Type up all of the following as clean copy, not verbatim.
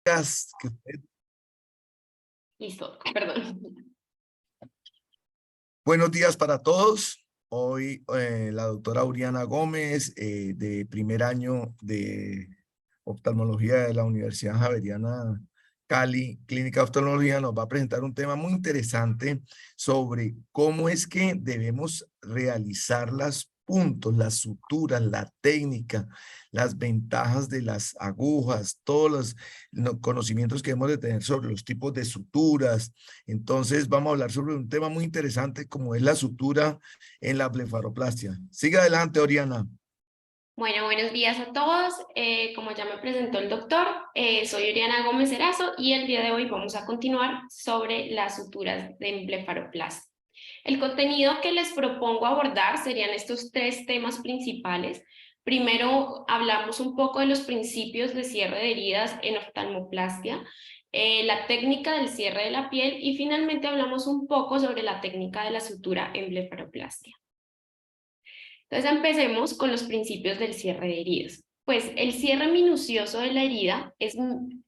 que usted... Listo, perdón. Buenos días para todos. Hoy la doctora Auriana Gómez, de primer año de oftalmología de la Universidad Javeriana Cali, Clínica de Oftalmología, nos va a presentar un tema muy interesante sobre cómo es que debemos realizar las puntos, las suturas, la técnica, las ventajas de las agujas, todos los conocimientos que debemos de tener sobre los tipos de suturas. Entonces vamos a hablar sobre un tema muy interesante como es la sutura en la blefaroplastia. Siga adelante, Oriana. Bueno, buenos días a todos. Como ya me presentó el doctor, soy Oriana Gómez Erazo y el día de hoy vamos a continuar sobre las suturas de blefaroplastia. El contenido que les propongo abordar serían estos tres temas principales. Primero, hablamos un poco de los principios de cierre de heridas en oftalmoplastia, la técnica del cierre de la piel y finalmente hablamos un poco sobre la técnica de la sutura en blefaroplastia. Entonces empecemos con los principios del cierre de heridas. Pues el cierre minucioso de la herida es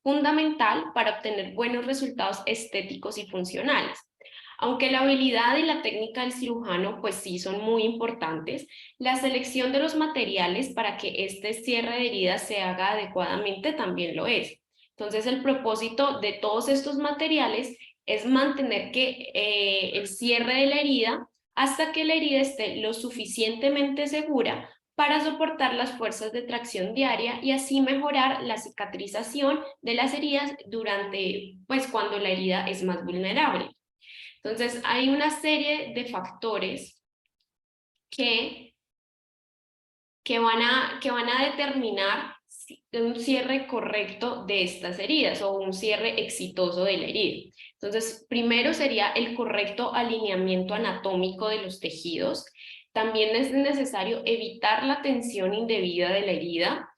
fundamental para obtener buenos resultados estéticos y funcionales. Aunque la habilidad y la técnica del cirujano pues sí son muy importantes, la selección de los materiales para que este cierre de heridas se haga adecuadamente también lo es. Entonces el propósito de todos estos materiales es mantener que el cierre de la herida hasta que la herida esté lo suficientemente segura para soportar las fuerzas de tracción diaria y así mejorar la cicatrización de las heridas durante, pues, cuando la herida es más vulnerable. Entonces, hay una serie de factores que van a determinar un cierre correcto de estas heridas o un cierre exitoso de la herida. Entonces, primero sería el correcto alineamiento anatómico de los tejidos. También es necesario evitar la tensión indebida de la herida,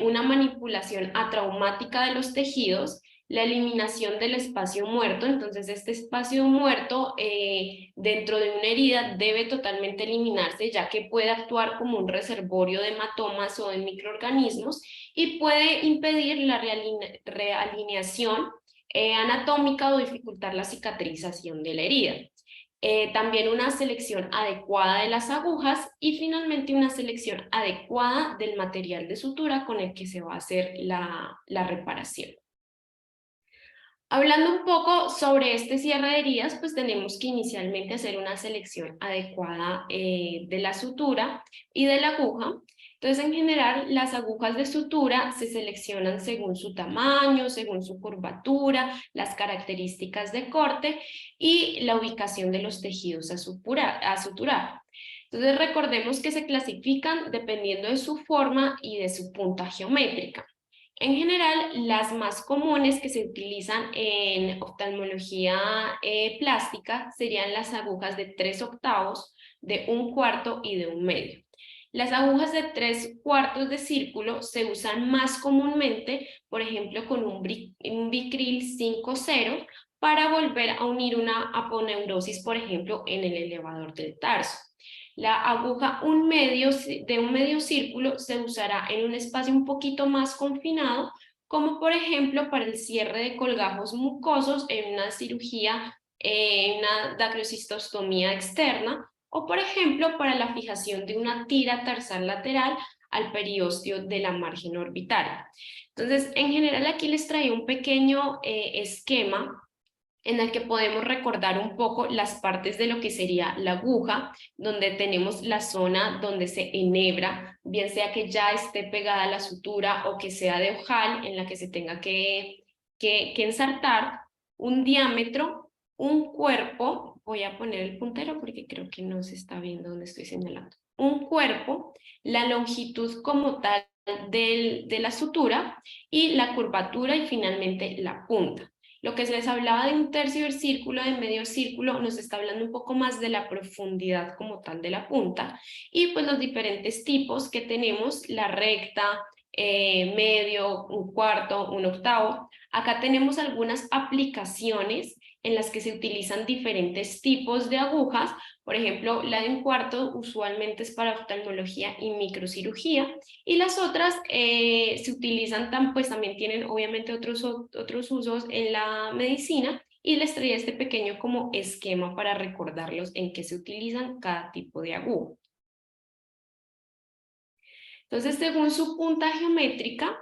una manipulación atraumática de los tejidos, la eliminación del espacio muerto. Entonces este espacio muerto dentro de una herida debe totalmente eliminarse, ya que puede actuar como un reservorio de hematomas o de microorganismos y puede impedir la realineación anatómica o dificultar la cicatrización de la herida. También una selección adecuada de las agujas y finalmente una selección adecuada del material de sutura con el que se va a hacer la reparación. Hablando un poco sobre este cierre de heridas, pues tenemos que inicialmente hacer una selección adecuada de la sutura y de la aguja. Entonces, en general, las agujas de sutura se seleccionan según su tamaño, según su curvatura, las características de corte y la ubicación de los tejidos a suturar. Entonces, recordemos que se clasifican dependiendo de su forma y de su punta geométrica. En general, las más comunes que se utilizan en oftalmología plástica serían las agujas de 3/8, de 1/4 y de 1/2. Las agujas de 3/4 de círculo se usan más comúnmente, por ejemplo, con un Vicryl 5.0 para volver a unir una aponeurosis, por ejemplo, en el elevador del tarso. La aguja de un medio círculo se usará en un espacio un poquito más confinado, como por ejemplo para el cierre de colgajos mucosos en una cirugía, una dacrocistostomía externa, o por ejemplo para la fijación de una tira tarsal lateral al periósteo de la margen orbital. Entonces, en general aquí les traía un pequeño esquema en el que podemos recordar un poco las partes de lo que sería la aguja, donde tenemos la zona donde se enhebra, bien sea que ya esté pegada a la sutura o que sea de ojal en la que se tenga que ensartar, un diámetro, un cuerpo, voy a poner el puntero porque creo que no se está viendo donde estoy señalando, un cuerpo, la longitud como tal de la sutura y la curvatura y finalmente la punta. Lo que se les hablaba de un tercio del círculo, de medio círculo, nos está hablando un poco más de la profundidad como tal de la punta y pues los diferentes tipos que tenemos, la recta, medio, 1/4, 1/8. Acá tenemos algunas aplicaciones en las que se utilizan diferentes tipos de agujas. Por ejemplo, la de 1/4 usualmente es para oftalmología y microcirugía, y las otras se utilizan, pues también tienen obviamente otros usos en la medicina, y les traía este pequeño como esquema para recordarlos en qué se utilizan cada tipo de aguja. Entonces, según su punta geométrica,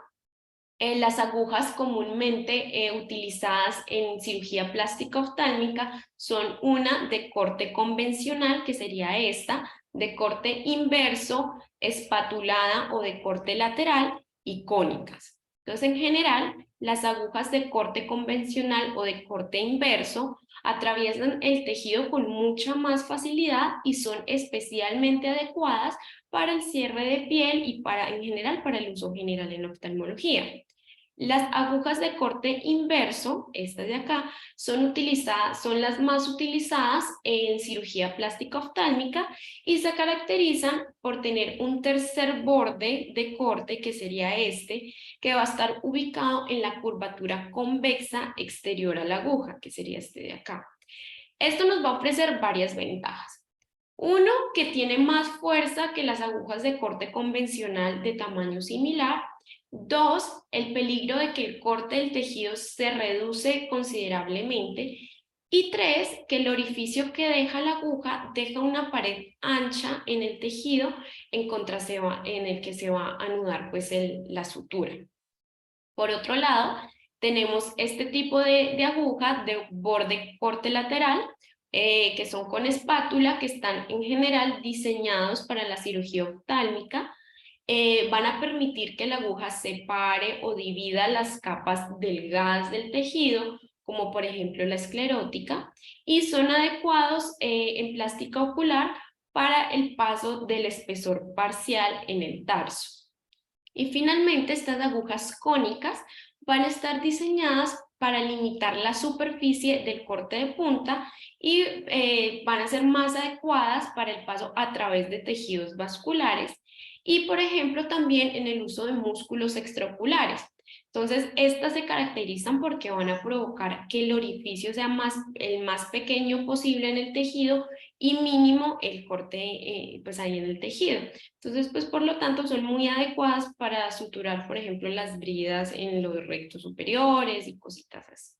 las agujas comúnmente utilizadas en cirugía plástica oftálmica son una de corte convencional, que sería esta, de corte inverso, espatulada o de corte lateral, y cónicas. Entonces, en general, las agujas de corte convencional o de corte inverso atraviesan el tejido con mucha más facilidad y son especialmente adecuadas para el cierre de piel y en general para el uso general en oftalmología. Las agujas de corte inverso, estas de acá, son las más utilizadas en cirugía plástica oftálmica y se caracterizan por tener un tercer borde de corte, que sería este, que va a estar ubicado en la curvatura convexa exterior a la aguja, que sería este de acá. Esto nos va a ofrecer varias ventajas. Uno, que tiene más fuerza que las agujas de corte convencional de tamaño similar. Dos, el peligro de que el corte del tejido se reduce considerablemente. Y tres, que el orificio que deja la aguja deja una pared ancha en el tejido en el que se va a anudar pues la sutura. Por otro lado, tenemos este tipo de aguja de borde corte lateral, que son con espátula, que están en general diseñados para la cirugía oftálmica. Van a permitir que la aguja separe o divida las capas delgadas del tejido, como por ejemplo la esclerótica, y son adecuados en plástica ocular para el paso del espesor parcial en el tarso. Y finalmente, estas agujas cónicas van a estar diseñadas para limitar la superficie del corte de punta y van a ser más adecuadas para el paso a través de tejidos vasculares y, por ejemplo, también en el uso de músculos extraoculares. Entonces, estas se caracterizan porque van a provocar que el orificio sea el más pequeño posible en el tejido y mínimo el corte pues ahí en el tejido. Entonces, pues por lo tanto son muy adecuadas para suturar, por ejemplo, las bridas en los rectos superiores y cositas así.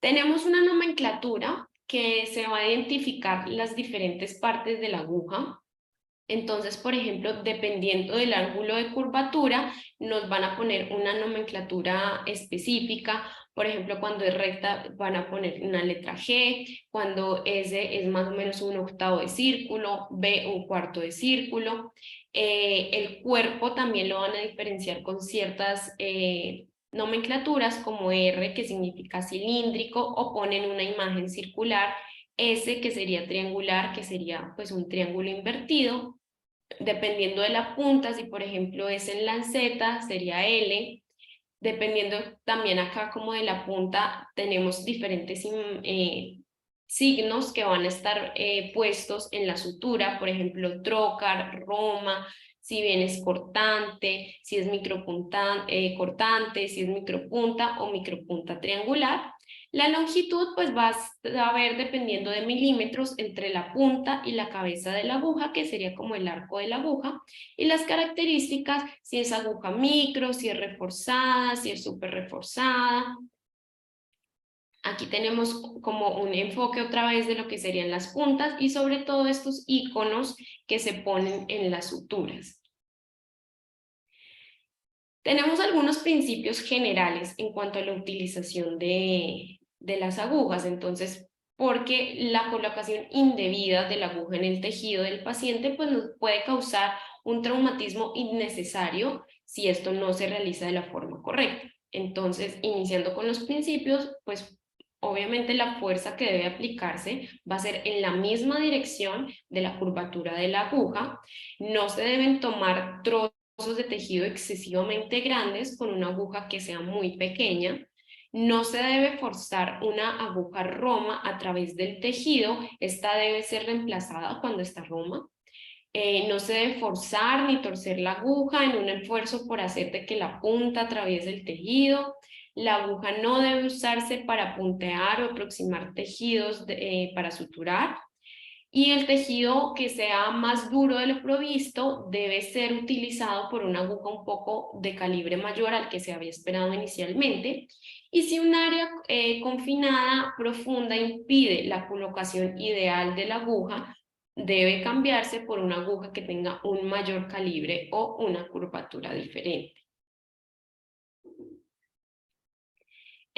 Tenemos una nomenclatura que se va a identificar las diferentes partes de la aguja. Entonces, por ejemplo, dependiendo del ángulo de curvatura, nos van a poner una nomenclatura específica. Por ejemplo, cuando es recta van a poner una letra G, cuando S es más o menos 1/8 de círculo, B 1/4 de círculo. El cuerpo también lo van a diferenciar con ciertas nomenclaturas, como R, que significa cilíndrico, o ponen una imagen circular, S, que sería triangular, que sería pues un triángulo invertido. Dependiendo de la punta, si por ejemplo es en lanceta, sería L. Dependiendo también acá como de la punta, tenemos diferentes signos que van a estar puestos en la sutura, por ejemplo, trocar, roma, si bien es cortante, si es cortante, si es micropunta o micropunta triangular. La longitud pues va a ver dependiendo de milímetros entre la punta y la cabeza de la aguja, que sería como el arco de la aguja, y las características, si es aguja micro, si es reforzada, si es súper reforzada. Aquí tenemos como un enfoque otra vez de lo que serían las puntas y sobre todo estos iconos que se ponen en las suturas. Tenemos algunos principios generales en cuanto a la utilización de las agujas. Entonces, porque la colocación indebida de la aguja en el tejido del paciente pues nos puede causar un traumatismo innecesario si esto no se realiza de la forma correcta. Entonces, iniciando con los principios, pues obviamente la fuerza que debe aplicarse va a ser en la misma dirección de la curvatura de la aguja. No se deben tomar trozos de tejido excesivamente grandes con una aguja que sea muy pequeña. No se debe forzar una aguja roma a través del tejido. Esta debe ser reemplazada cuando está roma. No se debe forzar ni torcer la aguja en un esfuerzo por hacer de que la punta atraviese el tejido. La aguja no debe usarse para puntear o aproximar tejidos para suturar. Y el tejido que sea más duro de lo provisto debe ser utilizado por una aguja un poco de calibre mayor al que se había esperado inicialmente. Y si un área confinada profunda impide la colocación ideal de la aguja, debe cambiarse por una aguja que tenga un mayor calibre o una curvatura diferente.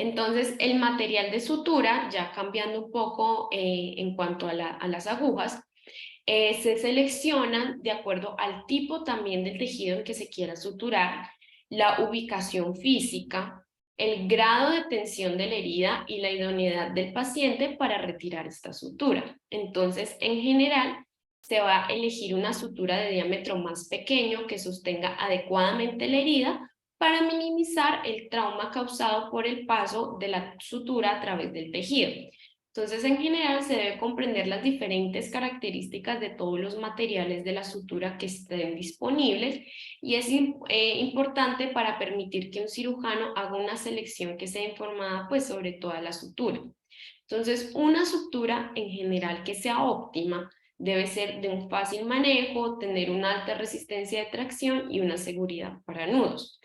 Entonces, el material de sutura, ya cambiando un poco en cuanto a las agujas, se seleccionan de acuerdo al tipo también del tejido en que se quiera suturar, la ubicación física, el grado de tensión de la herida y la idoneidad del paciente para retirar esta sutura. Entonces, en general, se va a elegir una sutura de diámetro más pequeño que sostenga adecuadamente la herida para minimizar el trauma causado por el paso de la sutura a través del tejido. Entonces, en general, se debe comprender las diferentes características de todos los materiales de la sutura que estén disponibles y es importante para permitir que un cirujano haga una selección que sea informada pues, sobre toda la sutura. Entonces, una sutura en general que sea óptima debe ser de un fácil manejo, tener una alta resistencia de tracción y una seguridad para nudos.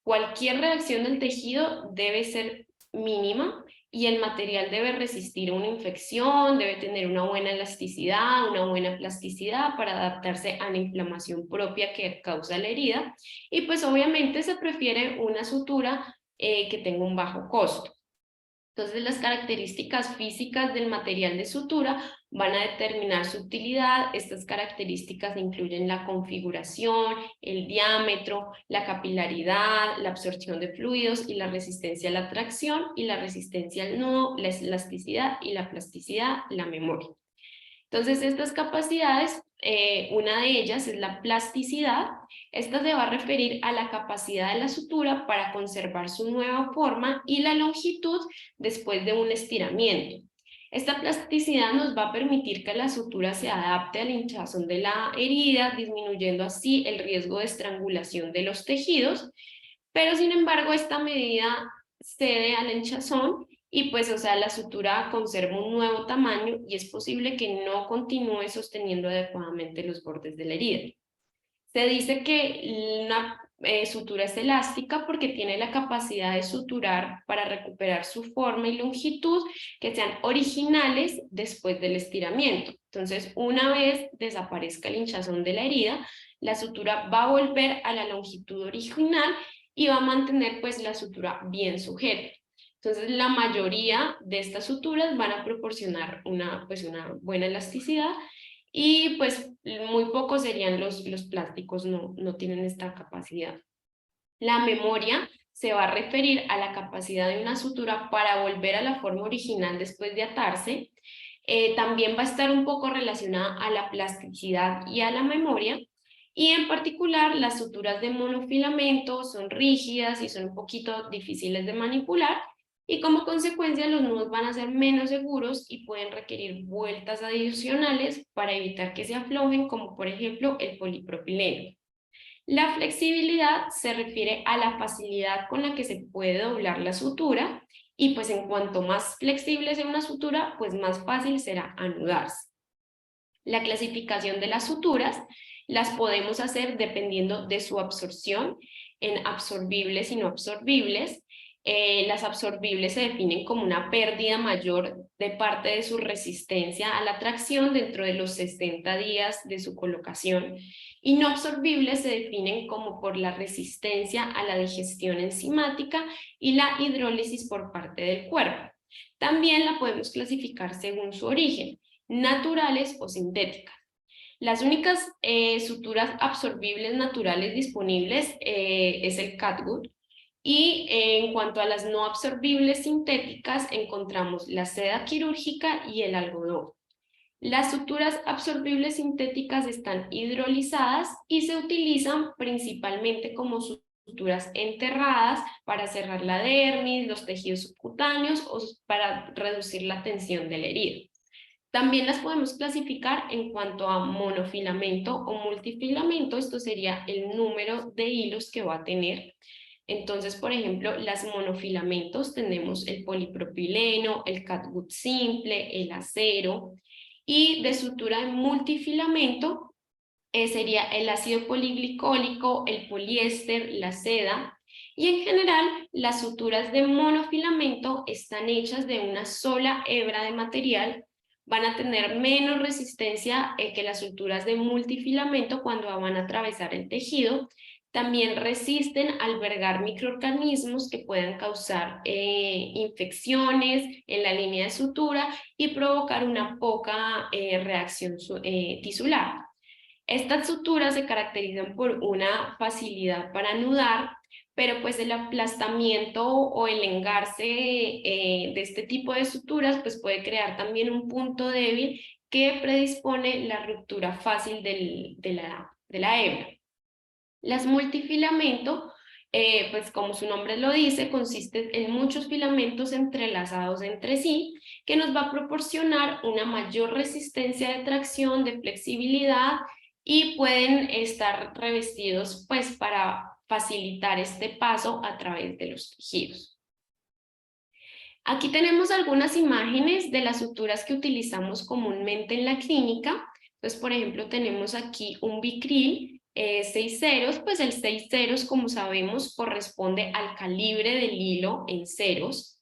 Cualquier reacción del tejido debe ser mínima y el material debe resistir una infección, debe tener una buena elasticidad, una buena plasticidad para adaptarse a la inflamación propia que causa la herida y pues obviamente se prefiere una sutura que tenga un bajo costo. Entonces las características físicas del material de sutura van a determinar su utilidad. Estas características incluyen la configuración, el diámetro, la capilaridad, la absorción de fluidos y la resistencia a la tracción y la resistencia al nudo, la elasticidad y la plasticidad, la memoria. Entonces, estas capacidades, una de ellas es la plasticidad. Esta se va a referir a la capacidad de la sutura para conservar su nueva forma y la longitud después de un estiramiento. Esta plasticidad nos va a permitir que la sutura se adapte al hinchazón de la herida, disminuyendo así el riesgo de estrangulación de los tejidos, pero sin embargo esta medida cede al hinchazón y pues, o sea, la sutura conserva un nuevo tamaño y es posible que no continúe sosteniendo adecuadamente los bordes de la herida. Se dice que una sutura es elástica porque tiene la capacidad de suturar para recuperar su forma y longitud que sean originales después del estiramiento. Entonces, una vez desaparezca el hinchazón de la herida, la sutura va a volver a la longitud original y va a mantener pues la sutura bien sujeta. Entonces, la mayoría de estas suturas van a proporcionar una buena elasticidad y pues muy pocos serían los plásticos, no tienen esta capacidad. La memoria se va a referir a la capacidad de una sutura para volver a la forma original después de atarse. También va a estar un poco relacionada a la plasticidad y a la memoria. Y en particular, las suturas de monofilamento son rígidas y son un poquito difíciles de manipular y como consecuencia los nudos van a ser menos seguros y pueden requerir vueltas adicionales para evitar que se aflojen, como por ejemplo el polipropileno. La flexibilidad se refiere a la facilidad con la que se puede doblar la sutura y pues en cuanto más flexible sea una sutura, pues más fácil será anudarse. La clasificación de las suturas las podemos hacer dependiendo de su absorción en absorbibles y no absorbibles. Las absorbibles se definen como una pérdida mayor de parte de su resistencia a la tracción dentro de los 60 días de su colocación y no absorbibles se definen como por la resistencia a la digestión enzimática y la hidrólisis por parte del cuerpo. También la podemos clasificar según su origen, naturales o sintéticas. Las únicas suturas absorbibles naturales disponibles es el catgut y en cuanto a las no absorbibles sintéticas encontramos la seda quirúrgica y el algodón. Las suturas absorbibles sintéticas están hidrolizadas y se utilizan principalmente como suturas enterradas para cerrar la dermis, los tejidos subcutáneos o para reducir la tensión de la herida. También las podemos clasificar en cuanto a monofilamento o multifilamento, esto sería el número de hilos que va a tener. Entonces, por ejemplo, las monofilamentos tenemos el polipropileno, el catgut simple, el acero, y de sutura de multifilamento sería el ácido poliglicólico, el poliéster, la seda, y en general las suturas de monofilamento están hechas de una sola hebra de material, van a tener menos resistencia que las suturas de multifilamento cuando van a atravesar el tejido. También resisten albergar microorganismos que puedan causar infecciones en la línea de sutura y provocar una poca reacción tisular. Estas suturas se caracterizan por una facilidad para anudar, pero pues el aplastamiento o el engarce de este tipo de suturas pues puede crear también un punto débil que predispone la ruptura fácil de la hebra. Las multifilamento, pues como su nombre lo dice, consiste en muchos filamentos entrelazados entre sí, que nos va a proporcionar una mayor resistencia de tracción, de flexibilidad, y pueden estar revestidos pues para facilitar este paso a través de los tejidos. Aquí tenemos algunas imágenes de las suturas que utilizamos comúnmente en la clínica. Entonces, por ejemplo, tenemos aquí un Vicryl 6 ceros, pues el 6 ceros, como sabemos, corresponde al calibre del hilo en ceros.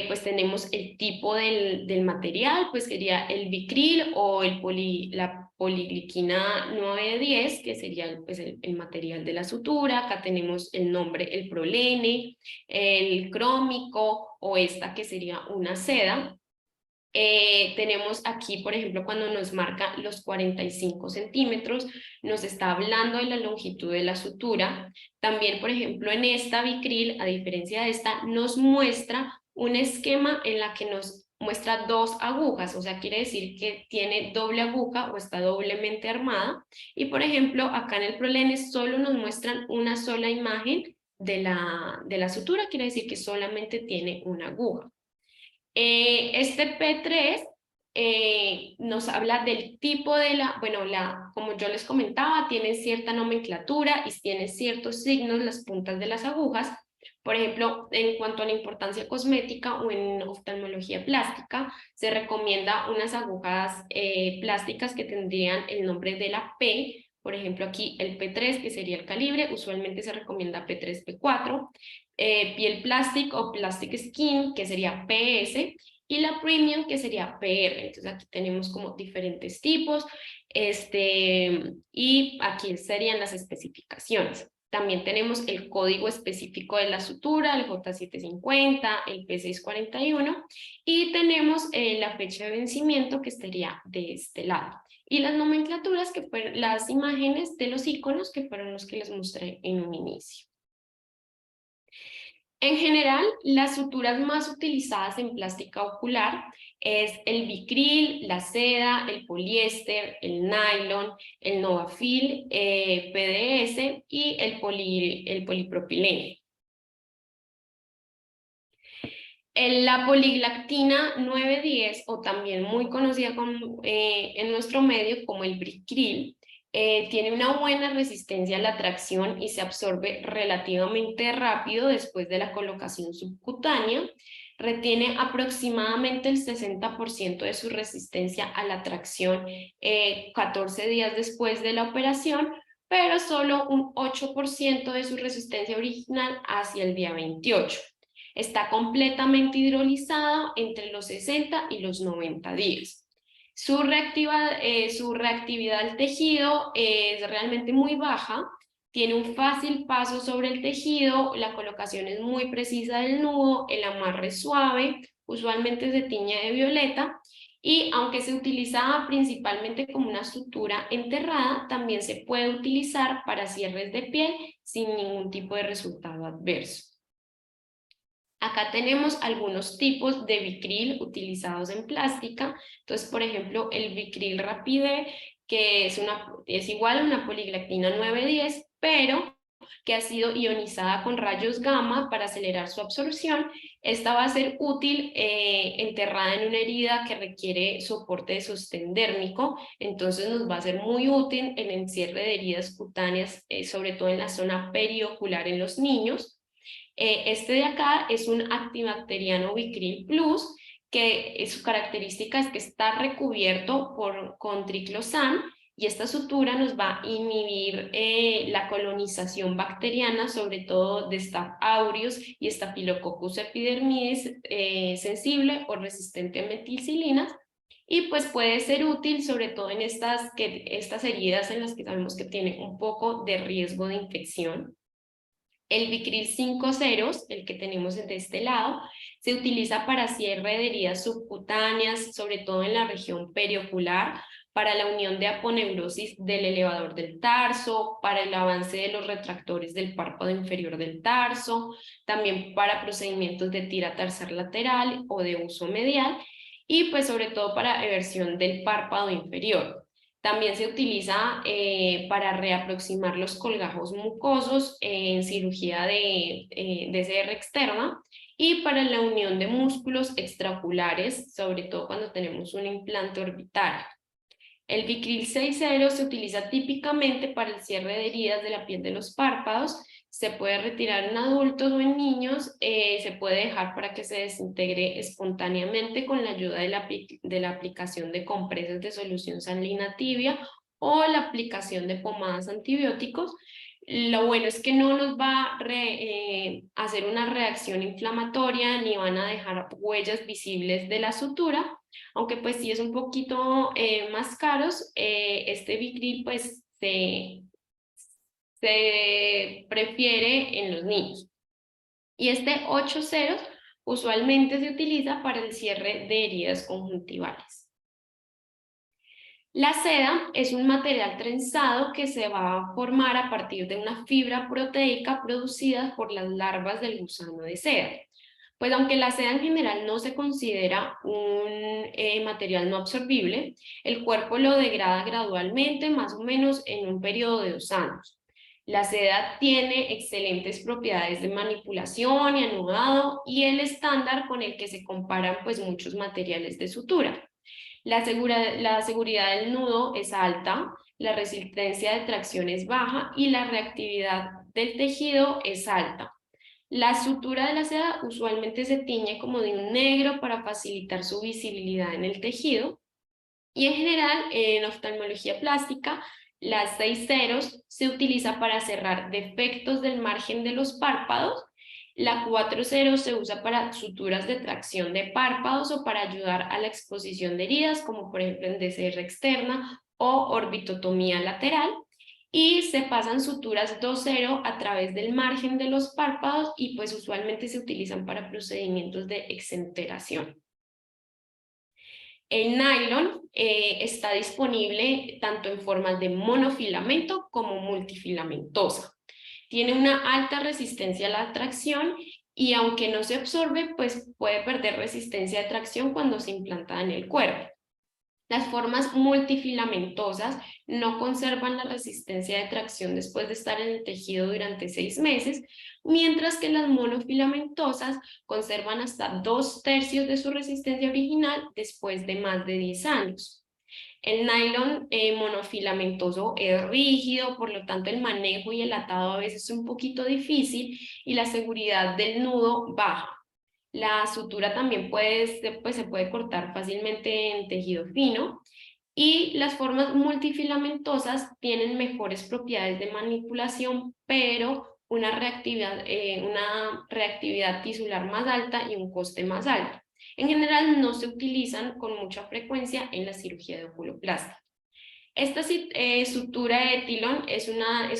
Pues tenemos el tipo del material, pues sería el Vicryl o la poligliquina 910, que sería pues, el material de la sutura. Acá tenemos el nombre, el prolene, el crómico o esta que sería una seda. Tenemos aquí, por ejemplo, cuando nos marca los 45 centímetros, nos está hablando de la longitud de la sutura. También, por ejemplo, en esta Vicryl, a diferencia de esta, nos muestra un esquema en la que nos muestra dos agujas, o sea, quiere decir que tiene doble aguja o está doblemente armada. Y, por ejemplo, acá en el prolene solo nos muestran una sola imagen de la sutura, quiere decir que solamente tiene una aguja. Este P3 nos habla del tipo de como yo les comentaba, tiene cierta nomenclatura y tiene ciertos signos las puntas de las agujas. Por ejemplo, en cuanto a la importancia cosmética o en oftalmología plástica, se recomienda unas agujas plásticas que tendrían el nombre de la P. Por ejemplo, aquí el P3, que sería el calibre, usualmente se recomienda P3, P4. Piel Plastic o Plastic Skin, que sería PS, y la Premium, que sería PR. Entonces aquí tenemos como diferentes tipos, y aquí serían las especificaciones. También tenemos el código específico de la sutura, el J750, el P641, y tenemos la fecha de vencimiento que estaría de este lado. Y las nomenclaturas, que fueron las imágenes de los iconos, que fueron los que les mostré en un inicio. En general, las suturas más utilizadas en plástica ocular es el Vicryl, la seda, el poliéster, el nylon, el Novafil, PDS y el polipropileno. La poliglactina 910, o también muy conocida en nuestro medio como el Vicryl, tiene una buena resistencia a la tracción y se absorbe relativamente rápido después de la colocación subcutánea. Retiene aproximadamente el 60% de su resistencia a la tracción 14 días después de la operación, pero solo un 8% de su resistencia original hacia el día 28. Está completamente hidrolizado entre los 60 y los 90 días. Su reactividad al tejido es realmente muy baja, tiene un fácil paso sobre el tejido, la colocación es muy precisa del nudo, el amarre es suave, usualmente se tiñe de violeta, y aunque se utiliza principalmente como una sutura enterrada, también se puede utilizar para cierres de piel sin ningún tipo de resultado adverso. Acá tenemos algunos tipos de Vicryl utilizados en plástica. Entonces, por ejemplo, el Vicryl Rapide, que es igual a una poliglactina 910, pero que ha sido ionizada con rayos gamma para acelerar su absorción. Esta va a ser útil enterrada en una herida que requiere soporte de sostén dérmico, entonces nos va a ser muy útil en el cierre de heridas cutáneas, sobre todo en la zona periocular en los niños. Este de acá es un antibacteriano Bicril Plus, que su característica es que está recubierto con triclosan, y esta sutura nos va a inhibir la colonización bacteriana, sobre todo de Staph aureus y Staphylococcus epidermidis sensible o resistente a meticilinas, y pues puede ser útil sobre todo en estas heridas en las que sabemos que tienen un poco de riesgo de infección. El Bicril 5 ceros, el que tenemos de este lado, se utiliza para cierre de heridas subcutáneas, sobre todo en la región periocular, para la unión de aponeurosis del elevador del tarso, para el avance de los retractores del párpado inferior del tarso, también para procedimientos de tira tarsal lateral o de uso medial, y pues sobre todo para eversión del párpado inferior. También se utiliza para reaproximar los colgajos mucosos en cirugía de DCR externa, y para la unión de músculos extraoculares, sobre todo cuando tenemos un implante orbital. El Bicril 6.0 se utiliza típicamente para el cierre de heridas de la piel de los párpados. Se puede retirar en adultos o en niños, se puede dejar para que se desintegre espontáneamente con la ayuda de la aplicación de compresas de solución salina tibia o la aplicación de pomadas antibióticos. Lo bueno es que no nos va a hacer una reacción inflamatoria ni van a dejar huellas visibles de la sutura, aunque pues sí es un poquito más caros. Este Bicril pues se prefiere en los niños. Y este 8 ceros usualmente se utiliza para el cierre de heridas conjuntivales. La seda es un material trenzado que se va a formar a partir de una fibra proteica producida por las larvas del gusano de seda. Pues aunque la seda en general no se considera un material no absorbible, el cuerpo lo degrada gradualmente, más o menos en un periodo de 2 años. La seda tiene excelentes propiedades de manipulación y anudado, y el estándar con el que se comparan pues muchos materiales de sutura. La seguridad del nudo es alta, la resistencia de tracción es baja y la reactividad del tejido es alta. La sutura de la seda usualmente se tiñe como de un negro para facilitar su visibilidad en el tejido, y en general en oftalmología plástica las 6 ceros se utiliza para cerrar defectos del margen de los párpados. La 4 ceros se usa para suturas de tracción de párpados o para ayudar a la exposición de heridas, como por ejemplo en DCR externa o orbitotomía lateral. Y se pasan suturas 2.0 a través del margen de los párpados, y pues usualmente se utilizan para procedimientos de exenteración. El nylon está disponible tanto en formas de monofilamento como multifilamentosa. Tiene una alta resistencia a la tracción, y aunque no se absorbe, pues puede perder resistencia de tracción cuando se implanta en el cuerpo. Las formas multifilamentosas no conservan la resistencia de tracción después de estar en el tejido durante 6 meses, mientras que las monofilamentosas conservan hasta 2/3 de su resistencia original después de más de 10 años. El nylon monofilamentoso es rígido, por lo tanto el manejo y el atado a veces es un poquito difícil y la seguridad del nudo baja. La sutura también se puede cortar fácilmente en tejido fino, y las formas multifilamentosas tienen mejores propiedades de manipulación, pero una reactividad tisular más alta y un coste más alto. En general no se utilizan con mucha frecuencia en la cirugía de oculoplastia. Esta sutura de Etilon es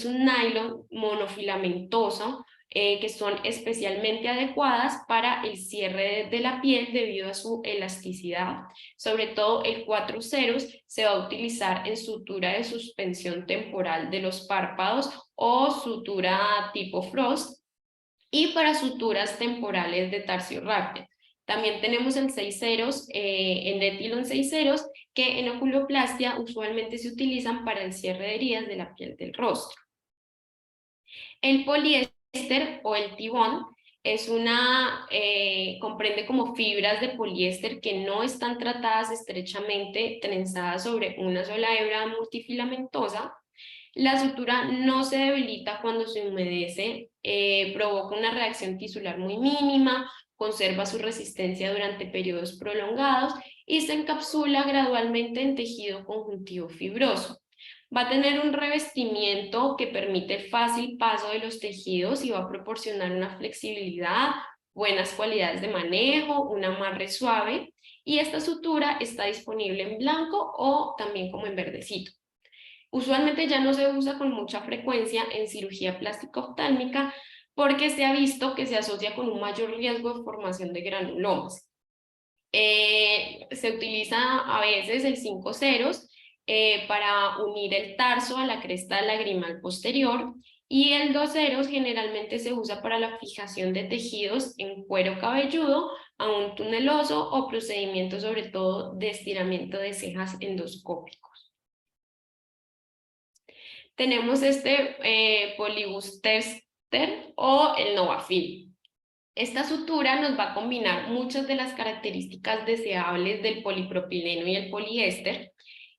un nylon monofilamentoso que son especialmente adecuadas para el cierre de la piel debido a su elasticidad. Sobre todo el 4 ceros se va a utilizar en sutura de suspensión temporal de los párpados o sutura tipo Frost, y para suturas temporales de tarsiorráctea. También tenemos el 6 ceros, el Etilon 6 ceros, que en oculoplastia usualmente se utilizan para el cierre de heridas de la piel del rostro. El poliéster o el tibón comprende como fibras de poliéster que no están tratadas estrechamente trenzadas sobre una sola hebra multifilamentosa. La sutura no se debilita cuando se humedece, provoca una reacción tisular muy mínima, conserva su resistencia durante periodos prolongados y se encapsula gradualmente en tejido conjuntivo fibroso. Va a tener un revestimiento que permite el fácil paso de los tejidos y va a proporcionar una flexibilidad, buenas cualidades de manejo, un amarre suave, y esta sutura está disponible en blanco o también como en verdecito. Usualmente ya no se usa con mucha frecuencia en cirugía plástica oftálmica porque se ha visto que se asocia con un mayor riesgo de formación de granulomas. Se utiliza a veces el 5 ceros para unir el tarso a la cresta lagrimal posterior, y el 2 ceros generalmente se usa para la fijación de tejidos en cuero cabelludo a un tuneloso o procedimientos sobre todo de estiramiento de cejas endoscópicos. Tenemos este polibustester o el Novafil. Esta sutura nos va a combinar muchas de las características deseables del polipropileno y el poliéster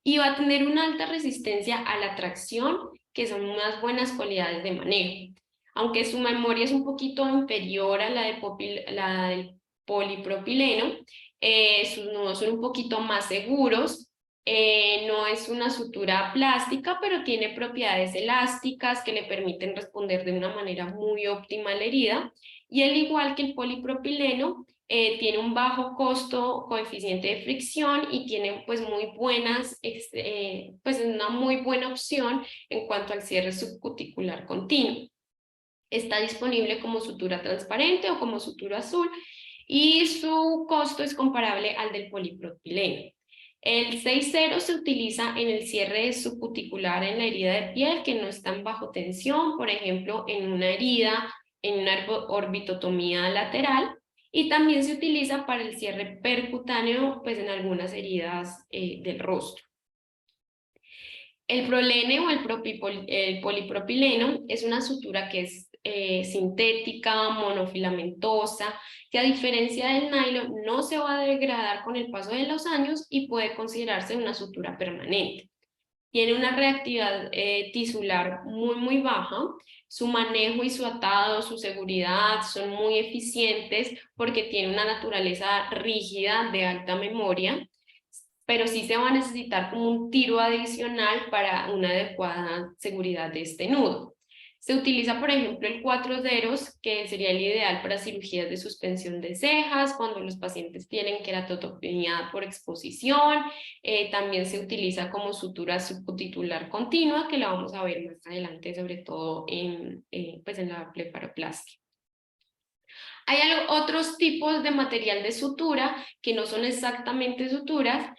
y va a tener una alta resistencia a la tracción, que son unas buenas cualidades de manejo. Aunque su memoria es un poquito inferior a la del polipropileno, sus nudos son un poquito más seguros. No es una sutura plástica, pero tiene propiedades elásticas que le permiten responder de una manera muy óptima a la herida. Y al igual que el polipropileno, tiene un bajo costo coeficiente de fricción y tiene pues pues una muy buena opción en cuanto al cierre subcuticular continuo. Está disponible como sutura transparente o como sutura azul y su costo es comparable al del polipropileno. El 6-0 se utiliza en el cierre subcuticular en la herida de piel que no están bajo tensión, por ejemplo, en una herida, en una orbitotomía lateral, y también se utiliza para el cierre percutáneo, pues en algunas heridas del rostro. El prolene o el polipropileno es una sutura que es sintética, monofilamentosa, que a diferencia del nylon no se va a degradar con el paso de los años y puede considerarse una sutura permanente. Tiene una reactividad tisular muy baja, su manejo y su atado, su seguridad son muy eficientes porque tiene una naturaleza rígida de alta memoria, pero sí se va a necesitar como un tiro adicional para una adecuada seguridad de este nudo. Se utiliza, por ejemplo, el 4 ceros, que sería el ideal para cirugías de suspensión de cejas, cuando los pacientes tienen queratotomía por exposición. También se utiliza como sutura subcutitular continua, que la vamos a ver más adelante, sobre todo pues en la blefaroplastia. Hay otros tipos de material de sutura que no son exactamente suturas,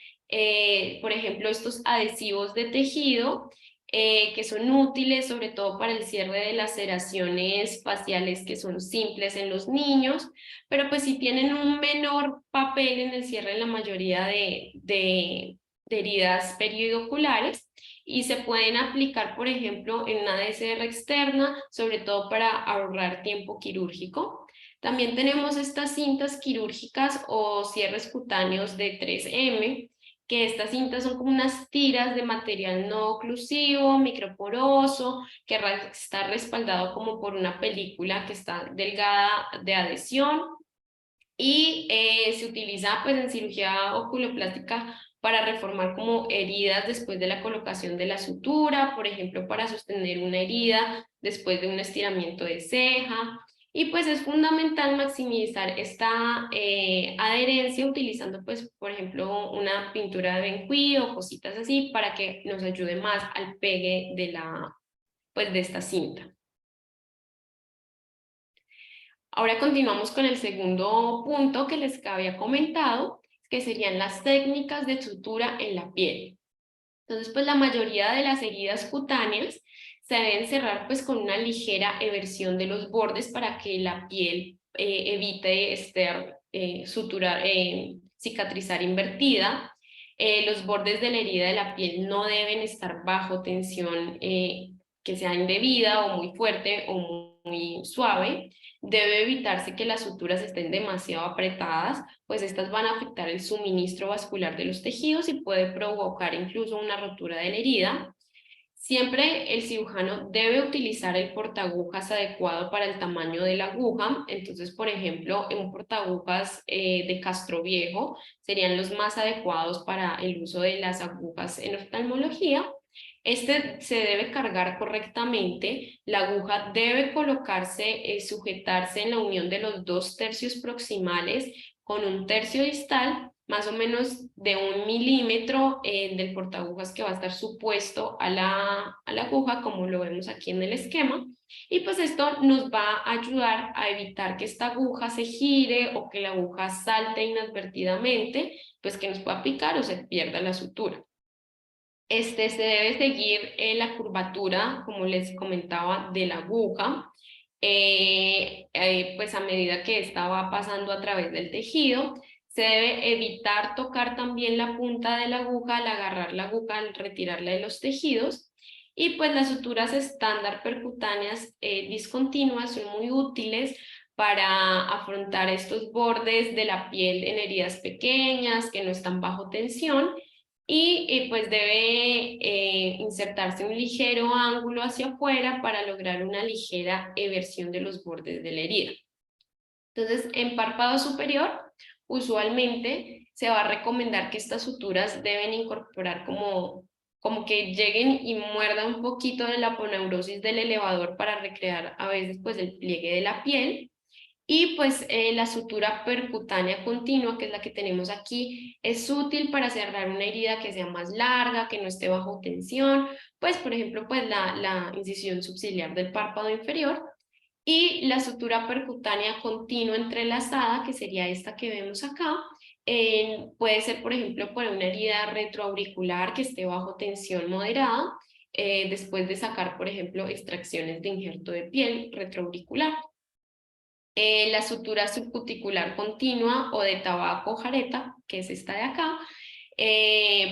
por ejemplo, estos adhesivos de tejido, que son útiles sobre todo para el cierre de laceraciones faciales que son simples en los niños, pero pues sí tienen un menor papel en el cierre de la mayoría de heridas perioculares, y se pueden aplicar, por ejemplo, en una DCR externa, sobre todo para ahorrar tiempo quirúrgico. También tenemos estas cintas quirúrgicas o cierres cutáneos de 3M, que estas cintas son como unas tiras de material no oclusivo, microporoso, que está respaldado como por una película que está delgada de adhesión, y se utiliza pues en cirugía oculoplástica para reformar como heridas después de la colocación de la sutura, por ejemplo, para sostener una herida después de un estiramiento de ceja. Y pues es fundamental maximizar esta adherencia utilizando pues, por ejemplo, una pintura de Benqui o cositas así para que nos ayude más al pegue de esta cinta. Ahora continuamos con el segundo punto que les había comentado, que serían las técnicas de sutura en la piel. Entonces, pues la mayoría de las heridas cutáneas se deben cerrar pues con una ligera eversión de los bordes para que la piel evite cicatrizar invertida. Los bordes de la herida de la piel no deben estar bajo tensión que sea indebida o muy fuerte o muy suave. Debe evitarse que las suturas estén demasiado apretadas, pues estas van a afectar el suministro vascular de los tejidos y puede provocar incluso una rotura de la herida. Siempre el cirujano debe utilizar el portaagujas adecuado para el tamaño de la aguja. Entonces, por ejemplo, un portaagujas de Castro Viejo serían los más adecuados para el uso de las agujas en oftalmología. Este se debe cargar correctamente, la aguja debe colocarse, sujetarse en la unión de los 2 tercios proximales con 1 tercio distal, más o menos de 1 milímetro del portaagujas que va a estar supuesto a la aguja, como lo vemos aquí en el esquema. Y pues esto nos va a ayudar a evitar que esta aguja se gire o que la aguja salte inadvertidamente, pues que nos pueda picar o se pierda la sutura. Se debe seguir la curvatura, como les comentaba, de la aguja, pues a medida que esta va pasando a través del tejido. Se debe evitar tocar también la punta de la aguja al agarrar la aguja, al retirarla de los tejidos. Y pues las suturas estándar percutáneas discontinuas son muy útiles para afrontar estos bordes de la piel en heridas pequeñas que no están bajo tensión. Y pues debe insertarse un ligero ángulo hacia afuera para lograr una ligera eversión de los bordes de la herida. Entonces, en párpado superior, usualmente se va a recomendar que estas suturas deben incorporar como que lleguen y muerdan un poquito de la aponeurosis del elevador para recrear a veces pues el pliegue de la piel. Y pues la sutura percutánea continua, que es la que tenemos aquí, es útil para cerrar una herida que sea más larga, que no esté bajo tensión, pues por ejemplo pues la incisión subciliar del párpado inferior. Y la sutura percutánea continua entrelazada, que sería esta que vemos acá, puede ser por ejemplo por una herida retroauricular que esté bajo tensión moderada, después de sacar por ejemplo extracciones de injerto de piel retroauricular. La sutura subcuticular continua o de tabaco jareta, que es esta de acá,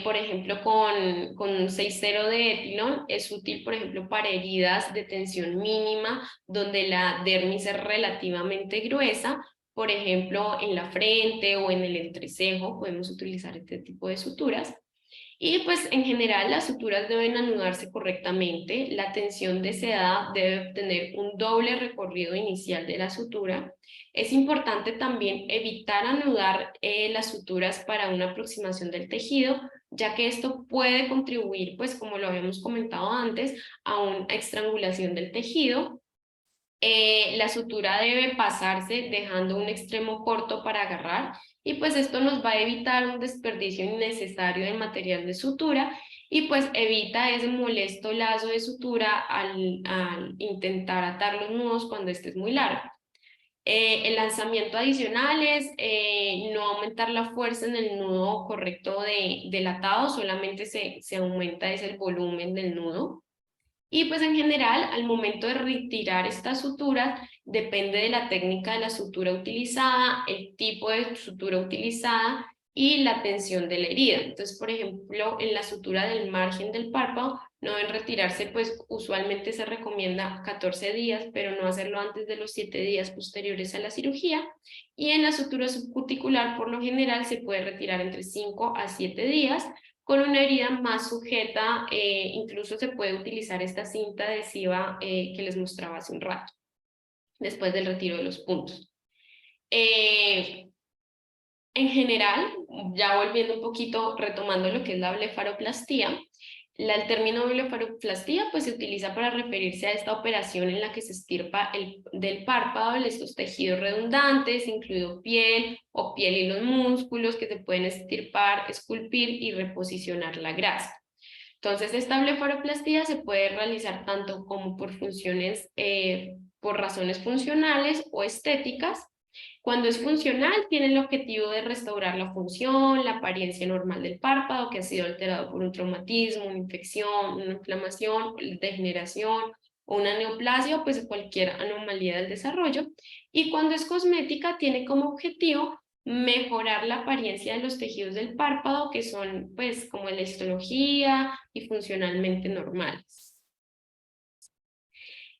por ejemplo, con un 6,0 de etilón, es útil, por ejemplo, para heridas de tensión mínima, donde la dermis es relativamente gruesa, por ejemplo, en la frente o en el entrecejo, podemos utilizar este tipo de suturas. Y pues en general las suturas deben anudarse correctamente, la tensión deseada debe tener un doble recorrido inicial de la sutura. Es importante también evitar anudar las suturas para una aproximación del tejido, ya que esto puede contribuir, pues como lo habíamos comentado antes, a una estrangulación del tejido. La sutura debe pasarse dejando un extremo corto para agarrar y pues esto nos va a evitar un desperdicio innecesario de material de sutura y pues evita ese molesto lazo de sutura al intentar atar los nudos cuando este es muy largo. El lanzamiento adicional es no aumentar la fuerza en el nudo correcto del atado, solamente se aumenta ese el volumen del nudo. Y pues en general, al momento de retirar estas suturas, depende de la técnica de la sutura utilizada, el tipo de sutura utilizada y la tensión de la herida. Entonces, por ejemplo, en la sutura del margen del párpado, no deben retirarse, pues usualmente se recomienda 14 días, pero no hacerlo antes de los 7 días posteriores a la cirugía. Y en la sutura subcuticular, por lo general, se puede retirar entre 5 a 7 días, con una herida más sujeta, incluso se puede utilizar esta cinta adhesiva que les mostraba hace un rato, después del retiro de los puntos. En general, ya volviendo un poquito, retomando lo que es la blefaroplastía, el término blefaroplastía pues se utiliza para referirse a esta operación en la que se extirpa del párpado estos tejidos redundantes, incluido piel y los músculos que se pueden extirpar, esculpir y reposicionar la grasa. Entonces, esta blefaroplastía se puede realizar tanto como por funciones, por razones funcionales o estéticas. Cuando es funcional, tiene el objetivo de restaurar la función, la apariencia normal del párpado que ha sido alterado por un traumatismo, una infección, una inflamación, degeneración o una neoplasia, pues cualquier anomalía del desarrollo. Y cuando es cosmética, tiene como objetivo mejorar la apariencia de los tejidos del párpado que son pues como la histología y funcionalmente normales.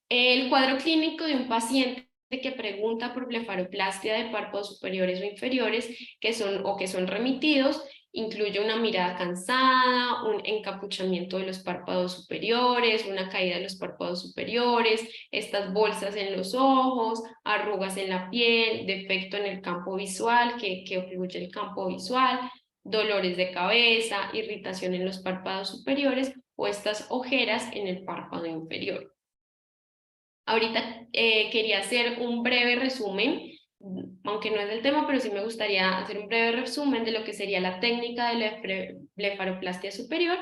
El cuadro clínico de un paciente que pregunta por blefaroplastia de párpados superiores o inferiores que son remitidos Incluye una mirada cansada, un encapuchamiento de los párpados superiores, una caída de los párpados superiores, estas bolsas en los ojos, arrugas en la piel, defecto en el campo visual que obstruye el campo visual, dolores de cabeza, irritación en los párpados superiores o estas ojeras en el párpado inferior. Ahorita quería hacer un breve resumen, aunque no es del tema, pero sí me gustaría hacer un breve resumen de lo que sería la técnica de la blefaroplastia superior.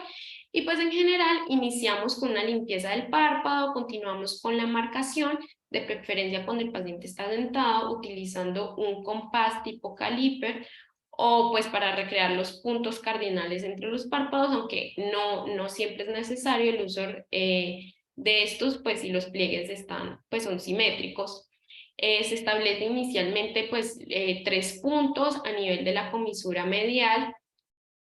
Y pues en general iniciamos con una limpieza del párpado, continuamos con la marcación, de preferencia cuando el paciente está dentado, utilizando un compás tipo caliper o pues para recrear los puntos cardinales entre los párpados, aunque no siempre es necesario el uso de estos, pues si los pliegues están, pues son simétricos. Se establece inicialmente pues 3 puntos a nivel de la comisura medial,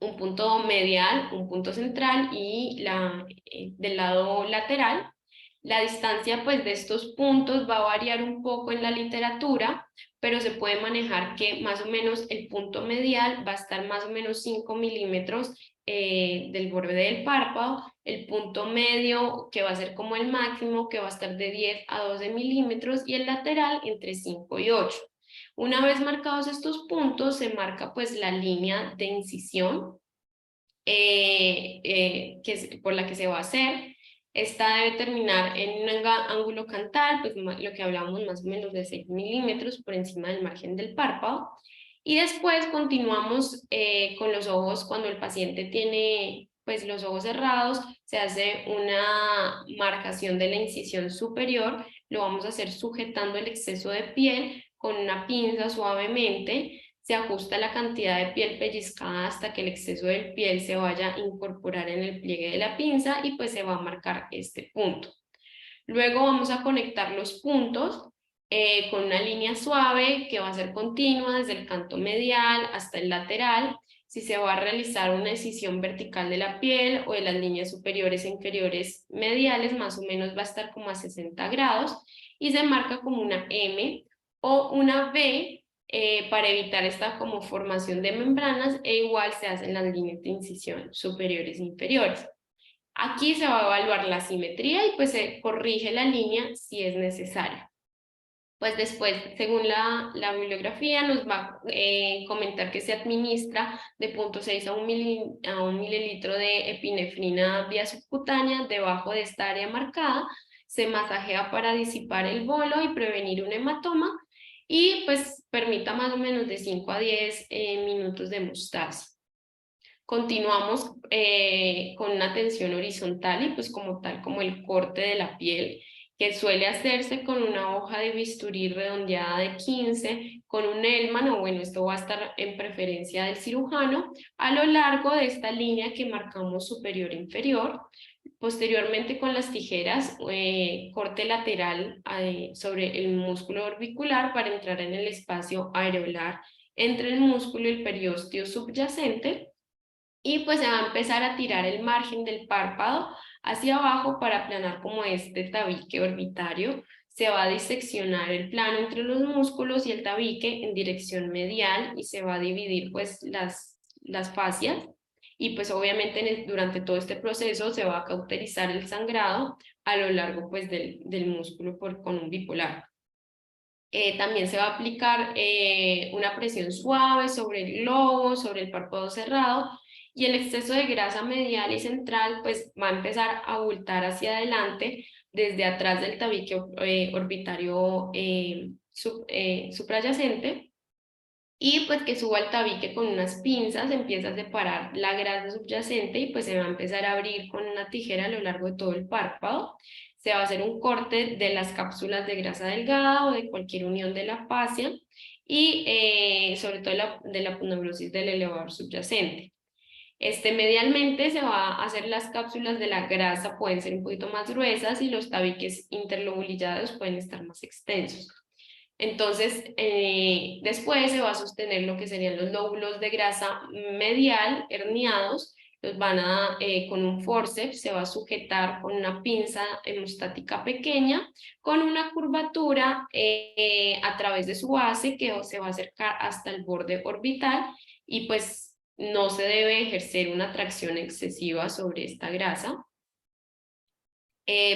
un punto medial, un punto central y del lado lateral. La distancia pues de estos puntos va a variar un poco en la literatura, pero se puede manejar que más o menos el punto medial va a estar más o menos 5 milímetros del borde del párpado, el punto medio que va a ser como el máximo que va a estar de 10 a 12 milímetros y el lateral entre 5 y 8. Una vez marcados estos puntos se marca pues la línea de incisión por la que se va a hacer. Esta debe terminar en un ángulo cantal, pues lo que hablamos más o menos de 6 milímetros por encima del margen del párpado. Y después continuamos con los ojos. Cuando el paciente tiene pues los ojos cerrados, se hace una marcación de la incisión superior. Lo vamos a hacer sujetando el exceso de piel con una pinza suavemente. Se ajusta la cantidad de piel pellizcada hasta que el exceso de piel se vaya a incorporar en el pliegue de la pinza y pues se va a marcar este punto. Luego vamos a conectar los puntos con una línea suave que va a ser continua desde el canto medial hasta el lateral. Si se va a realizar una incisión vertical de la piel o de las líneas superiores e inferiores mediales, más o menos va a estar como a 60 grados y se marca como una M o una V para evitar esta como formación de membranas e igual se hacen las líneas de incisión superiores e inferiores. Aquí se va a evaluar la simetría y pues se corrige la línea si es necesario. Pues después, según la bibliografía, nos va a comentar que se administra de 0.6 a 1 mililitro de epinefrina vía subcutánea debajo de esta área marcada. Se masajea para disipar el bolo y prevenir un hematoma y pues permita más o menos de 5 a 10 minutos de hemostasia. Continuamos con una tensión horizontal y pues como tal como el corte de la piel que suele hacerse con una hoja de bisturí redondeada de 15 con un Elman, o bueno, esto va a estar en preferencia del cirujano, a lo largo de esta línea que marcamos superior e inferior. Posteriormente con las tijeras, corte lateral sobre el músculo orbicular para entrar en el espacio areolar entre el músculo y el periósteo subyacente. Y pues se va a empezar a tirar el margen del párpado hacia abajo para aplanar como este tabique orbitario. Se va a diseccionar el plano entre los músculos y el tabique en dirección medial y se va a dividir pues las fascias. Y pues obviamente durante todo este proceso se va a cauterizar el sangrado a lo largo pues del músculo con un bipolar. También se va a aplicar una presión suave sobre el globo, sobre el párpado cerrado, y el exceso de grasa medial y central pues va a empezar a abultar hacia adelante desde atrás del tabique orbitario suprayacente, y pues que suba el tabique con unas pinzas, empieza a separar la grasa subyacente y pues se va a empezar a abrir con una tijera a lo largo de todo el párpado. Se va a hacer un corte de las cápsulas de grasa delgada o de cualquier unión de la fascia y sobre todo de la aponeurosis del elevador subyacente. Medialmente se va a hacer las cápsulas de la grasa, pueden ser un poquito más gruesas y los tabiques interlobulillados pueden estar más extensos. Entonces, después se va a sostener lo que serían los lóbulos de grasa medial herniados, los van a, con un forceps, se va a sujetar con una pinza hemostática pequeña, con una curvatura a través de su base que se va a acercar hasta el borde orbital y pues no se debe ejercer una tracción excesiva sobre esta grasa.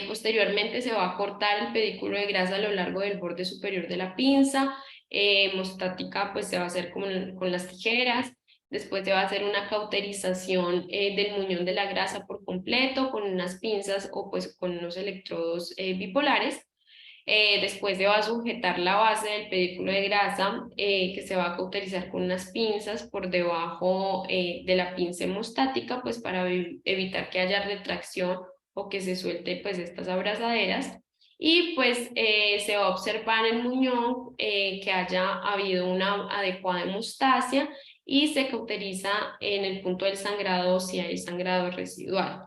Posteriormente se va a cortar el pedículo de grasa a lo largo del borde superior de la pinza. Hemostática pues se va a hacer con las tijeras. Después se va a hacer una cauterización del muñón de la grasa por completo con unas pinzas o pues con unos electrodos bipolares. Después se va a sujetar la base del pedículo de grasa que se va a cauterizar con unas pinzas por debajo de la pinza hemostática pues para evitar que haya retracción o que se suelte pues estas abrazaderas. Y pues se va a observar en el muñón que haya habido una adecuada hemostasia y se cauteriza en el punto del sangrado si hay sangrado residual.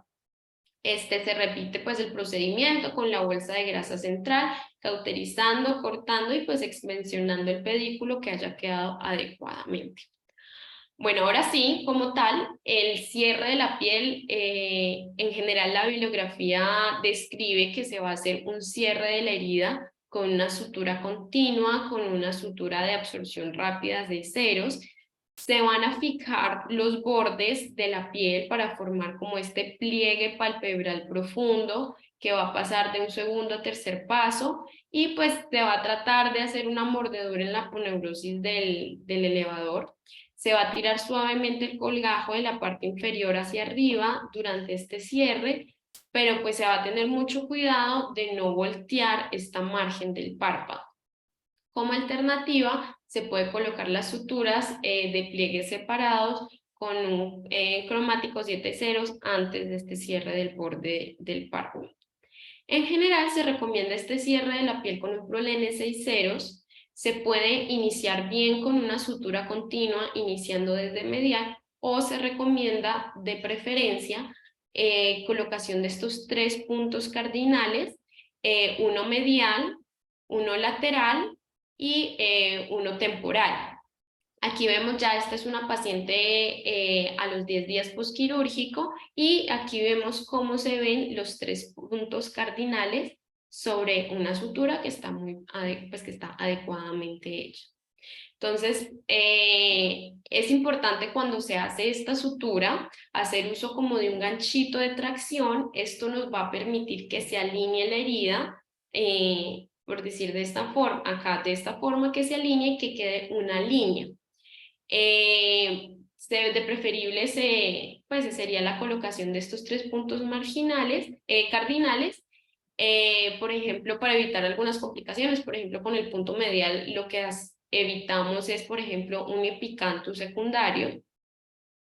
Se repite pues el procedimiento con la bolsa de grasa central, cauterizando, cortando y pues extensionando el pedículo que haya quedado adecuadamente. Bueno, ahora sí, como tal, el cierre de la piel, en general la bibliografía describe que se va a hacer un cierre de la herida con una sutura continua, con una sutura de absorción rápida de ceros. Se van a fijar los bordes de la piel para formar como este pliegue palpebral profundo que va a pasar de un segundo a tercer paso y pues se va a tratar de hacer una mordedura en la aponeurosis del elevador. Se va a tirar suavemente el colgajo de la parte inferior hacia arriba durante este cierre, pero pues se va a tener mucho cuidado de no voltear esta margen del párpado. Como alternativa, se puede colocar las suturas de pliegues separados con un cromático 7 ceros antes de este cierre del borde del párpado. En general, se recomienda este cierre de la piel con un prolene 6 ceros. Se puede iniciar bien con una sutura continua, iniciando desde medial, o se recomienda de preferencia colocación de estos 3 puntos cardinales, uno medial, uno lateral y uno temporal. Aquí vemos ya, esta es una paciente a los 10 días postquirúrgico y aquí vemos cómo se ven los 3 puntos cardinales sobre una sutura que está, que está adecuadamente hecha. Entonces, es importante cuando se hace esta sutura hacer uso como de un ganchito de tracción. Esto nos va a permitir que se alinee la herida, por decir de esta forma, acá de esta forma que se alinee y que quede una línea. De preferible pues sería la colocación de estos 3 puntos marginales, cardinales, por ejemplo, para evitar algunas complicaciones. Por ejemplo, con el punto medial lo que evitamos es, por ejemplo, un epicanto secundario.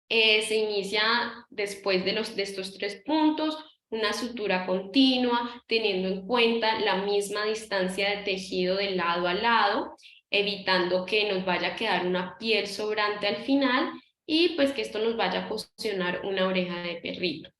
Se inicia después de estos 3 puntos, una sutura continua, teniendo en cuenta la misma distancia de tejido de lado a lado, evitando que nos vaya a quedar una piel sobrante al final y pues que esto nos vaya a posicionar una oreja de perrito.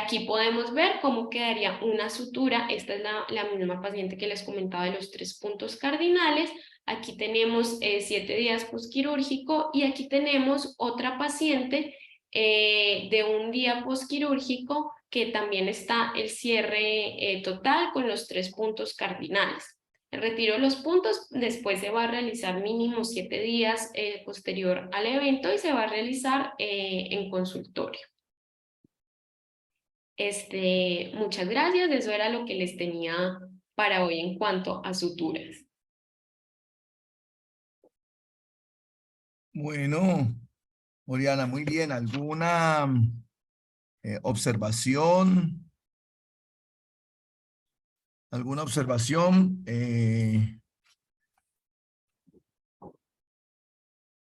Aquí podemos ver cómo quedaría una sutura. Esta es la misma paciente que les comentaba de los 3 puntos cardinales. Aquí tenemos 7 días postquirúrgico y aquí tenemos otra paciente de un día postquirúrgico que también está el cierre total con los 3 puntos cardinales. El retiro de los puntos después se va a realizar mínimo 7 días posterior al evento y se va a realizar en consultorio. Muchas gracias, eso era lo que les tenía para hoy en cuanto a suturas. Bueno, Oriana, muy bien. ¿Alguna observación? ¿Alguna observación?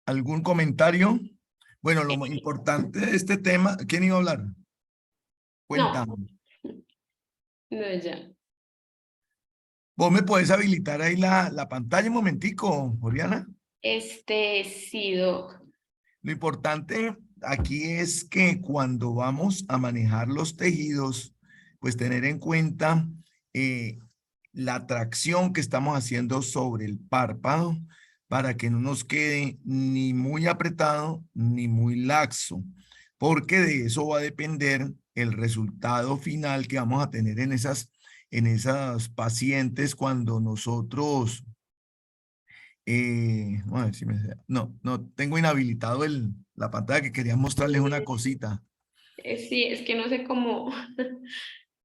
¿Algún comentario? Bueno, lo más importante de este tema, ¿quién iba a hablar? No, Cuéntame. no, ya. ¿Vos me podés habilitar ahí la pantalla un momentico, Oriana? Sí, Doc. Lo importante aquí es que cuando vamos a manejar los tejidos, pues tener en cuenta la tracción que estamos haciendo sobre el párpado para que no nos quede ni muy apretado ni muy laxo, porque de eso va a depender el resultado final que vamos a tener en esas pacientes cuando nosotros Vamos a ver si me... No, no, tengo inhabilitado la pantalla que quería mostrarles una cosita. Sí, es que no sé cómo,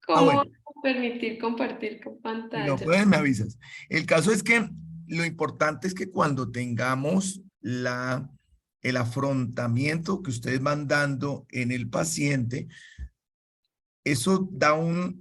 Ah, cómo bueno, permitir compartir con si no pantalla. puedes, me avisas. El caso es que lo importante es que cuando tengamos el afrontamiento que ustedes van dando en el paciente, eso da una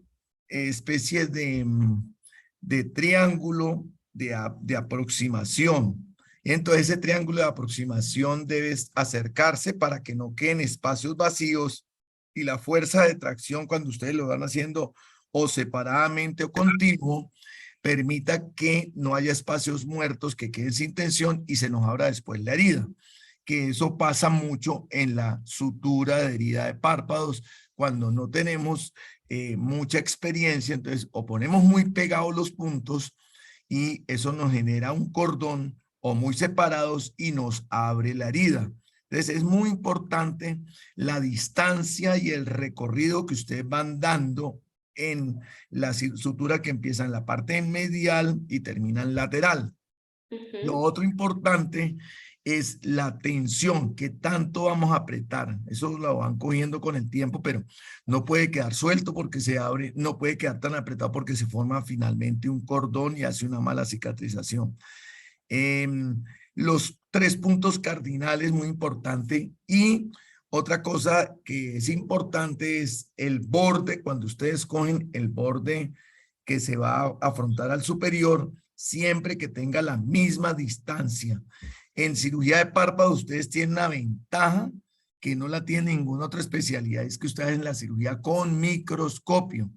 especie de triángulo de aproximación. Entonces, ese triángulo de aproximación debe acercarse para que no queden espacios vacíos y la fuerza de tracción cuando ustedes lo van haciendo o separadamente o continuo, permita que no haya espacios muertos que queden sin tensión y se nos abra después la herida. Que eso pasa mucho en la sutura de herida de párpados, cuando no tenemos mucha experiencia, entonces o ponemos muy pegados los puntos y eso nos genera un cordón o muy separados y nos abre la herida. Entonces es muy importante la distancia y el recorrido que ustedes van dando en la sutura que empieza en la parte medial y termina en lateral. Lo Ujú. otro importante es la tensión, que tanto vamos a apretar. Eso lo van cogiendo con el tiempo, pero no puede quedar suelto porque se abre, no puede quedar tan apretado porque se forma finalmente un cordón y hace una mala cicatrización. Los 3 puntos cardinales, muy importante. Y otra cosa que es importante es el borde, cuando ustedes cogen el borde que se va a afrontar al superior, siempre que tenga la misma distancia. En cirugía de párpado ustedes tienen una ventaja que no la tiene ninguna otra especialidad, es que ustedes en la cirugía con microscopio.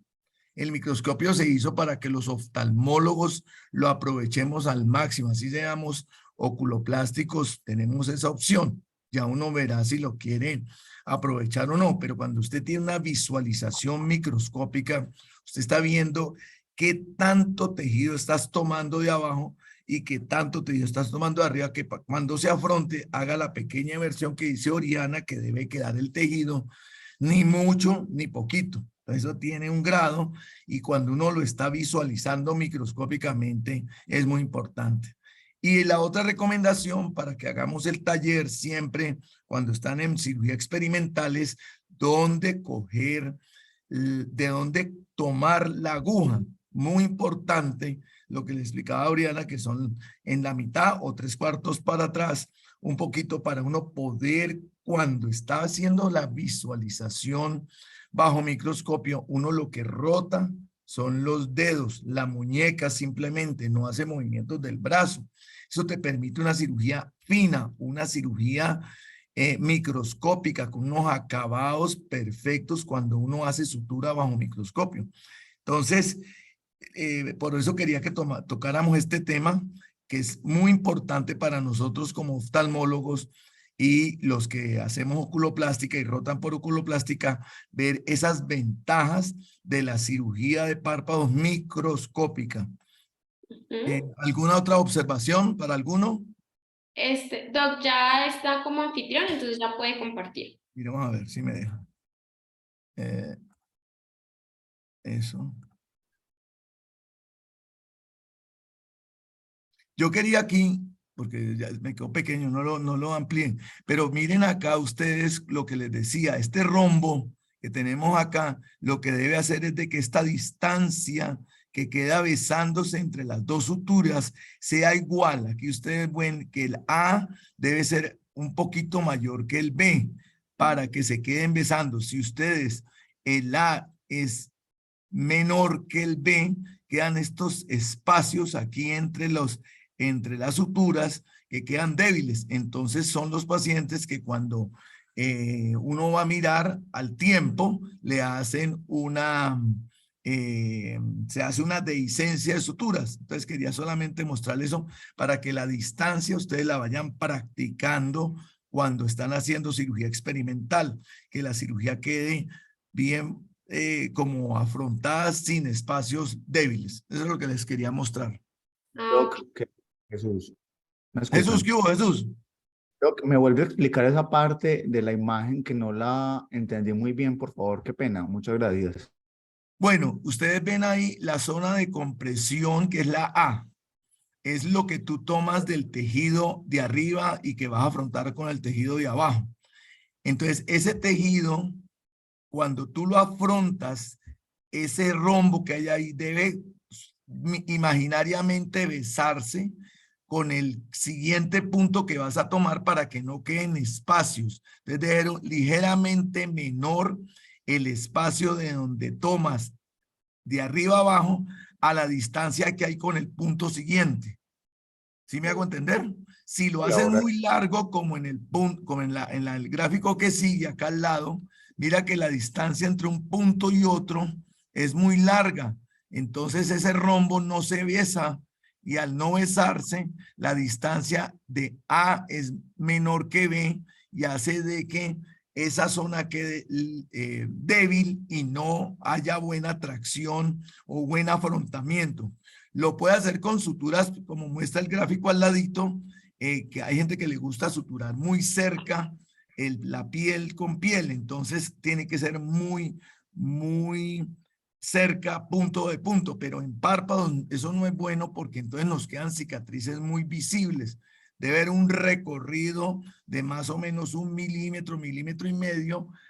El microscopio se hizo para que los oftalmólogos lo aprovechemos al máximo, así seamos oculoplásticos, tenemos esa opción. Ya uno verá si lo quiere aprovechar o no, pero cuando usted tiene una visualización microscópica, usted está viendo qué tanto tejido estás tomando de abajo y qué tanto tejido estás tomando de arriba, que cuando se afronte haga la pequeña inversión que dice Oriana, que debe quedar el tejido, ni mucho ni poquito. Eso tiene un grado y cuando uno lo está visualizando microscópicamente es muy importante. Y la otra recomendación para que hagamos el taller siempre cuando están en cirugía experimental es dónde coger, de dónde tomar la aguja. Muy importante lo que le explicaba a Oriana, que son en la mitad o 3/4 para atrás, un poquito para uno poder, cuando está haciendo la visualización bajo microscopio, uno lo que rota son los dedos, la muñeca simplemente no hace movimientos del brazo. Eso te permite una cirugía fina, una cirugía microscópica con unos acabados perfectos cuando uno hace sutura bajo microscopio. Entonces, por eso quería que tocáramos este tema que es muy importante para nosotros como oftalmólogos y los que hacemos oculoplástica y rotan por oculoplástica, ver esas ventajas de la cirugía de párpados microscópica. Ujú. ¿Alguna otra observación para alguno? Doc ya está como anfitrión, entonces ya puede compartir. Miremos a ver si me deja. Eh, eso. Yo quería aquí, porque ya me quedó pequeño, no lo amplíen, pero miren acá ustedes lo que les decía, este rombo que tenemos acá, lo que debe hacer es de que esta distancia que queda besándose entre las dos suturas sea igual. Aquí ustedes ven que el A debe ser un poquito mayor que el B para que se queden besando. Si ustedes, el A es menor que el B, quedan estos espacios aquí entre las suturas que quedan débiles. Entonces son los pacientes que cuando uno va a mirar al tiempo, le hacen se hace una dehiscencia de suturas. Entonces quería solamente mostrarles eso para que la distancia ustedes la vayan practicando cuando están haciendo cirugía experimental, que la cirugía quede bien como afrontadas sin espacios débiles. Eso es lo que les quería mostrar. Ah, ok. Doc, Jesús, ¿me Jesús, escuchan? ¿qué hubo, Jesús? Doc, ¿me vuelve a explicar esa parte de la imagen que no la entendí muy bien, por favor? Qué pena, muchas gracias. Bueno, ustedes ven ahí la zona de compresión, que es la A. es lo que tú tomas del tejido de arriba y que vas a afrontar con el tejido de abajo. Entonces, ese tejido, cuando tú lo afrontas, ese rombo que hay ahí debe imaginariamente besarse con el siguiente punto que vas a tomar para que no queden espacios. Entonces, debe ser ligeramente menor el espacio de donde tomas de arriba abajo a la distancia que hay con el punto siguiente. ¿Sí me hago entender? Si lo Y haces ahora, muy largo, como en el punto, como el gráfico que sigue acá al lado, mira que la distancia entre un punto y otro es muy larga. Entonces ese rombo no se besa y al no besarse, la distancia de A es menor que B y hace de que esa zona quede débil y no haya buena tracción o buen afrontamiento. Lo puede hacer con suturas, como muestra el gráfico al ladito, que hay gente que le gusta suturar muy cerca la piel con piel, entonces tiene que ser muy cerca, punto de punto, pero en párpados eso no es bueno porque entonces nos quedan cicatrices muy visibles. Debe haber un recorrido de más o menos 1 milímetro, 1,5 milímetros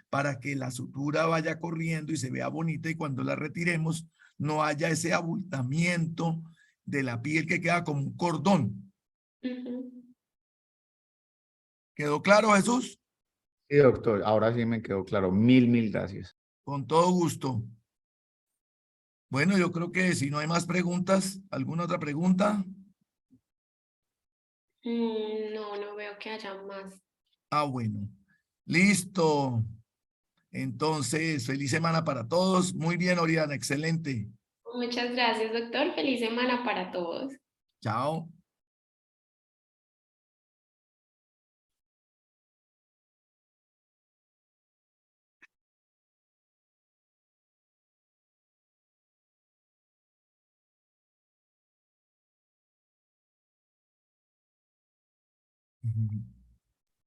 para que la sutura vaya corriendo y se vea bonita y cuando la retiremos no haya ese abultamiento de la piel que queda como un cordón. ¿Quedó claro, Jesús? sí, doctor, ahora sí me quedó claro. Mil gracias. Con todo gusto. Bueno, yo creo que si no hay más preguntas, ¿alguna otra pregunta? No, no veo que haya más. Ah, bueno. Listo. Entonces, feliz semana para todos. Muy bien, Oriana, excelente. Muchas gracias, doctor. Feliz semana para todos. Chao.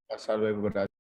Hasta luego, gracias.